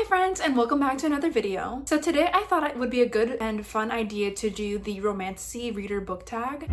friends, and welcome back to another video. So today I thought it would be a good and fun idea to do the Romantasy Reader Book Tag.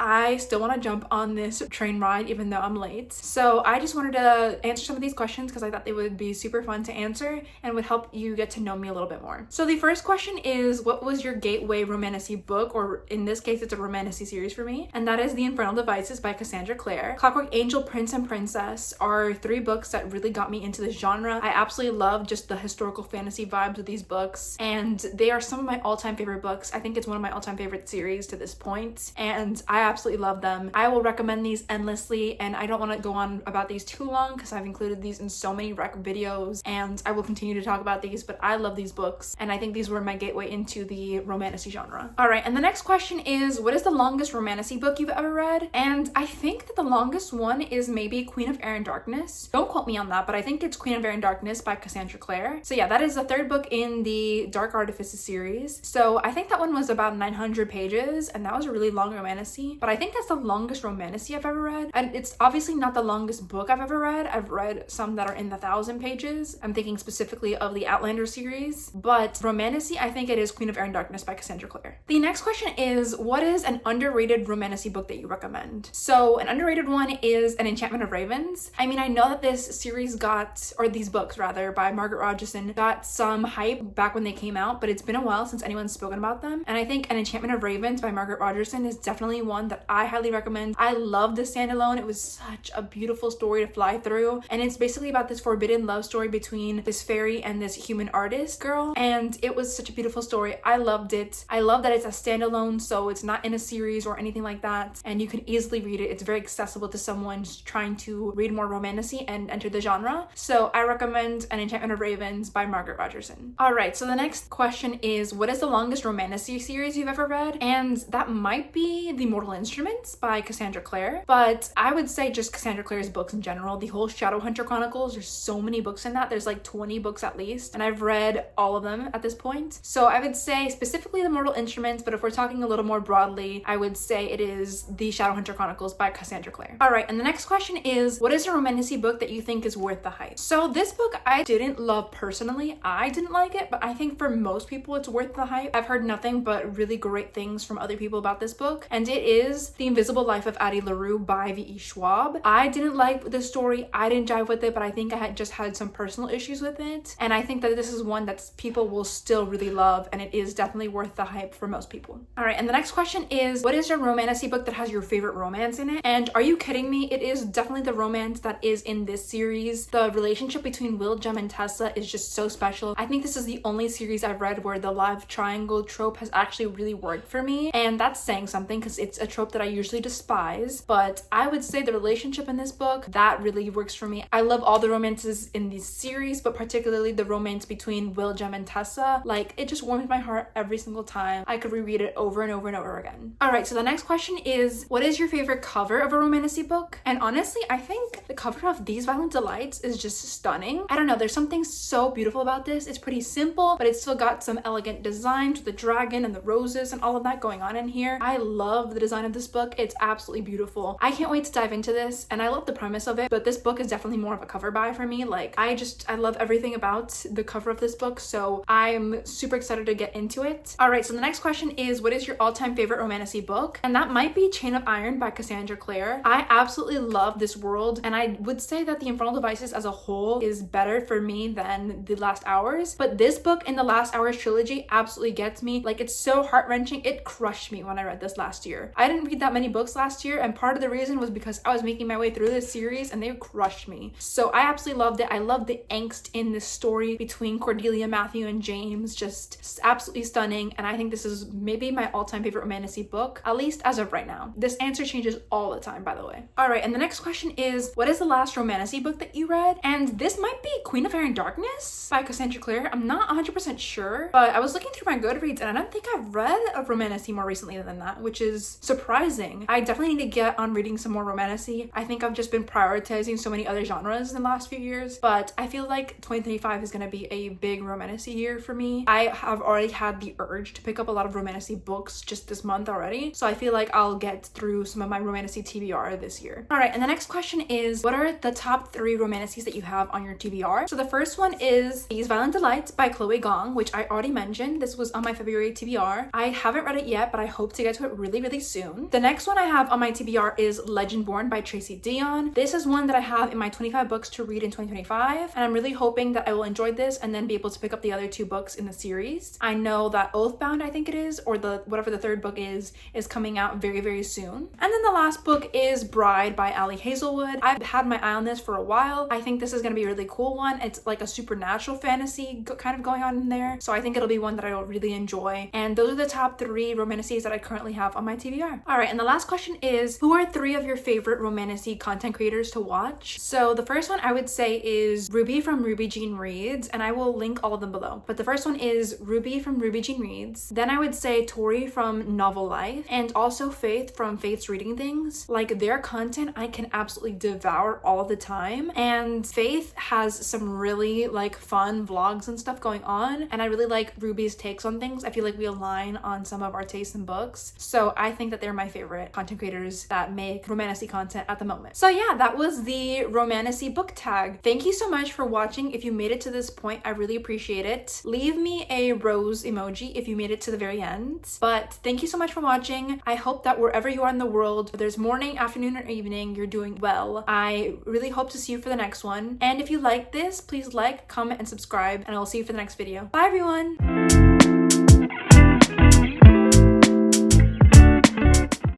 I still want to jump on this train ride even though I'm late. So I just wanted to answer some of these questions because I thought they would be super fun to answer and would help you get to know me a little bit more. So the first question is, what was your gateway romantasy book? Or in this case, it's a romantasy series for me. And that is The Infernal Devices by Cassandra Clare. Clockwork Angel, Prince and Princess are three books that really got me into this genre. I absolutely love just the historical fantasy vibes of these books. And they are some of my all-time favorite books. I think it's one of my all-time favorite series to this point. And I absolutely love them. I will recommend these endlessly, and I don't want to go on about these too long because I've included these in so many rec videos, and I will continue to talk about these, but I love these books, and I think these were my gateway into the romantasy genre. All right, and the next question is, what is the longest romantasy book you've ever read? And I think that the longest one is maybe Queen of Air and Darkness. Don't quote me on that, but I think it's Queen of Air and Darkness by Cassandra Clare. So yeah, that is the third book in the Dark Artifices series. So I think that one was about 900 pages, and that was a really long romantasy, but I think that's the longest romantasy I've ever read. And it's obviously not the longest book I've ever read. I've read some that are in the 1,000 pages. I'm thinking specifically of the Outlander series, but romantasy, I think it is Queen of Air and Darkness by Cassandra Clare. The next question is, what is an underrated romantasy book that you recommend? So an underrated one is An Enchantment of Ravens. I mean, I know that this series got, or these books rather, by Margaret Rogerson got some hype back when they came out, but it's been a while since anyone's spoken about them. And I think An Enchantment of Ravens by Margaret Rogerson is definitely one that I highly recommend. I love the standalone. It was such a beautiful story to fly through, and it's basically about this forbidden love story between this fairy and this human artist girl, and it was such a beautiful story. I loved it. I love that it's a standalone, so it's not in a series or anything like that, and you can easily read it. It's very accessible to someone trying to read more romantasy and enter the genre. So I recommend An Enchantment of Ravens by Margaret Rogerson. All right, so the next question is, what is the longest romantasy series you've ever read? And that might be The Mortal Instruments by Cassandra Clare, but I would say just Cassandra Clare's books in general. The whole Shadowhunter Chronicles, there's so many books in that. There's like 20 books at least, and I've read all of them at this point. So I would say specifically The Mortal Instruments, but if we're talking a little more broadly, I would say it is the Shadowhunter Chronicles by Cassandra Clare. All right, and the next question is, what is a romantasy book that you think is worth the hype? So this book I didn't love personally. I didn't like it, but I think for most people it's worth the hype. I've heard nothing but really great things from other people about this book, and it is The Invisible Life of Addie LaRue by V.E. Schwab. I didn't like the story. I didn't jive with it, but I think I had just had some personal issues with it, and I think that this is one that people will still really love, and it is definitely worth the hype for most people. All right, and the next question is, what is your romantasy book that has your favorite romance in it? And are you kidding me? It is definitely the romance that is in this series. The relationship between Will, Jem, and Tessa is just so special. I think this is the only series I've read where the love triangle trope has actually really worked for me, and that's saying something because it's a trope that I usually despise, but I would say the relationship in this book, that really works for me. I love all the romances in this series, but particularly the romance between Will, Jem, and Tessa. Like, it just warms my heart every single time. I could reread it over and over and over again. All right, so the next question is, what is your favorite cover of a romantasy book? And honestly, I think the cover of These Violent Delights is just stunning. I don't know, there's something so beautiful about this. It's pretty simple, but it's still got some elegant designs with the dragon and the roses and all of that going on in here. I love the design of this book. It's absolutely beautiful. I can't wait to dive into this, and I love the premise of it, but this book is definitely more of a cover buy for me. Like, I love everything about the cover of this book, so I'm super excited to get into it. All right, so the next question is, what is your all-time favorite romantasy book? And that might be Chain of Iron by Cassandra Clare. I absolutely love this world, and I would say that the Infernal Devices as a whole is better for me than The Last Hours, but this book in the Last Hours trilogy absolutely gets me. Like, it's so heart-wrenching. It crushed me when I read this last year. I didn't read that many books last year, and part of the reason was because I was making my way through this series and they crushed me. So I absolutely loved it. I love the angst in this story between Cordelia, Matthew, and James. Just absolutely stunning, and I think this is maybe my all-time favorite romantasy book, at least as of right now. This answer changes all the time, by the way. All right, and the next question is, what is the last romantasy book that you read? And this might be Queen of Air and Darkness by Cassandra Clare. I'm not 100% sure, but I was looking through my Goodreads and I don't think I've read a romantasy more recently than that, which is surprising surprising. I definitely need to get on reading some more romantasy. I think I've just been prioritizing so many other genres in the last few years, but I feel like 2025 is going to be a big romantasy year for me. I have already had the urge to pick up a lot of romantasy books just this month already, so I feel like I'll get through some of my romantasy TBR this year. All right, and the next question is, what are the top 3 romantasies that you have on your TBR? So the first one is These Violent Delights by Chloe Gong, which I already mentioned. This was on my February TBR. I haven't read it yet, but I hope to get to it really, really soon. The next one I have on my TBR is Legendborn by Tracy Dion. This is one that I have in my 25 books to read in 2025, and I'm really hoping that I will enjoy this and then be able to pick up the other 2 books in the series. I know that Oathbound, I think it is, or whatever the third book is coming out very, very soon. And then the last book is Bride by Ali Hazelwood. I've had my eye on this for a while. I think this is going to be a really cool one. It's like a supernatural fantasy kind of going on in there, so I think it'll be one that I will really enjoy. And those are the top 3 romantasies that I currently have on my TBR. All right, and the last question is, who are 3 of your favorite romantasy content creators to watch? So the first one I would say is Ruby from Ruby Jean Reads, and I will link all of them below. But the first one is Ruby from Ruby Jean Reads. Then I would say Tori from Novel Life, and also Faith from Faith's Reading Things. Like, their content I can absolutely devour all the time, and Faith has some really like fun vlogs and stuff going on, and I really like Ruby's takes on things. I feel like we align on some of our tastes in books, so I think that they're my favorite content creators that make romantasy content at the moment. So yeah, that was the Romantasy book tag. Thank you so much for watching. If you made it to this point, I really appreciate it. Leave me a rose emoji if you made it to the very end. But thank you so much for watching. I hope that wherever you are in the world, whether it's morning, afternoon, or evening, you're doing well. I really hope to see you for the next one. And if you like this, please like, comment, and subscribe, and I'll see you for the next video. Bye everyone!